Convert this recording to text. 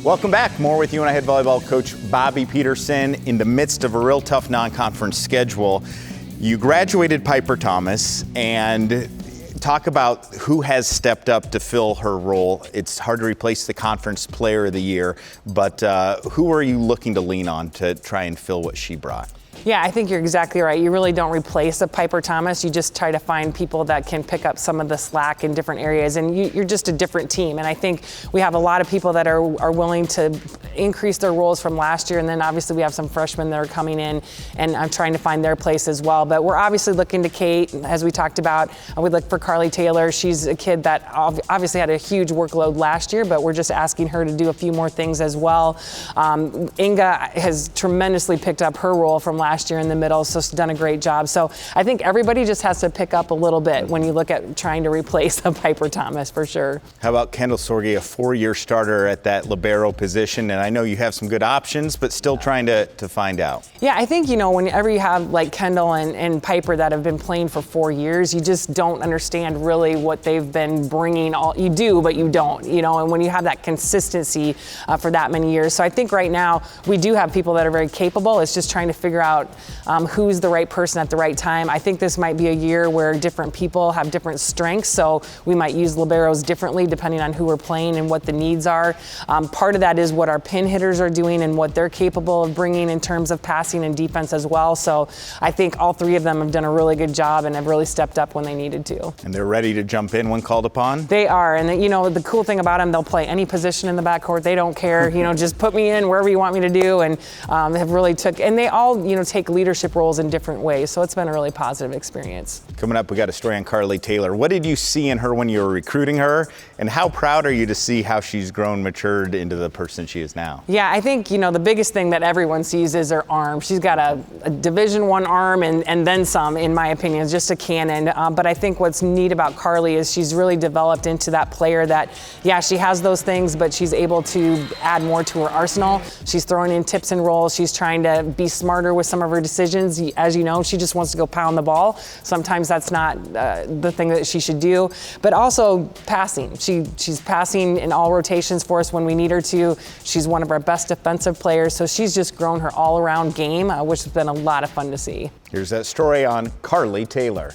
Welcome back. More with UNI head volleyball coach Bobbi Petersen in the midst of a real tough non-conference schedule. You graduated Piper Thomas, and talk about who has stepped up to fill her role. It's hard to replace the conference player of the year, but who are you looking to lean on to try and fill what she brought? Yeah, I think you're exactly right. You really don't replace a Piper Thomas. You just try to find people that can pick up some of the slack in different areas, and you're just a different team. And I think we have a lot of people that are willing to increase their roles from last year, and then obviously we have some freshmen that are coming in, and I'm trying to find their place as well. But we're obviously looking to Kate, as we talked about. We look for Carly Taylor. She's a kid that obviously had a huge workload last year, but we're just asking her to do a few more things as well. Inga has tremendously picked up her role from last year in the middle, so she's done a great job. So I think everybody just has to pick up a little bit when you look at trying to replace a Piper Thomas, for sure. How about Kendall Sorge, a four-year starter at that libero position? And I know you have some good options, but still trying to find out. Yeah, I think, whenever you have like Kendall and Piper that have been playing for 4 years, you just don't understand really what they've been bringing. You do, but you don't, and when you have that consistency for that many years. So I think right now we do have people that are very capable. It's just trying to figure out who's the right person at the right time. I think this might be a year where different people have different strengths, so we might use liberos differently depending on who we're playing and what the needs are. Part of that is what our pin hitters are doing and what they're capable of bringing in terms of passing and defense as well. So I think all three of them have done a really good job and have really stepped up when they needed to. And they're ready to jump in when called upon? They are, and the cool thing about them, they'll play any position in the backcourt. They don't care, just put me in wherever you want me to do, and have really and they all, take leadership roles in different ways. So it's been a really positive experience. Coming up, we got a story on Carly Taylor. What did you see in her when you were recruiting her, and how proud are you to see how she's grown, matured into the person she is now? Yeah, I think, the biggest thing that everyone sees is her arm. She's got a Division I arm and then some, in my opinion. It's just a cannon. But I think what's neat about Carly is she's really developed into that player that, she has those things, but she's able to add more to her arsenal. She's throwing in tips and rolls. She's trying to be smarter with some of her decisions. As you know, she just wants to go pound the ball. Sometimes that's not the thing that she should do. But also passing. She's passing in all rotations for us when we need her to. She's one of our best defensive players, so she's just grown her all-around game, which has been a lot of fun to see. Here's that story on Carly Taylor.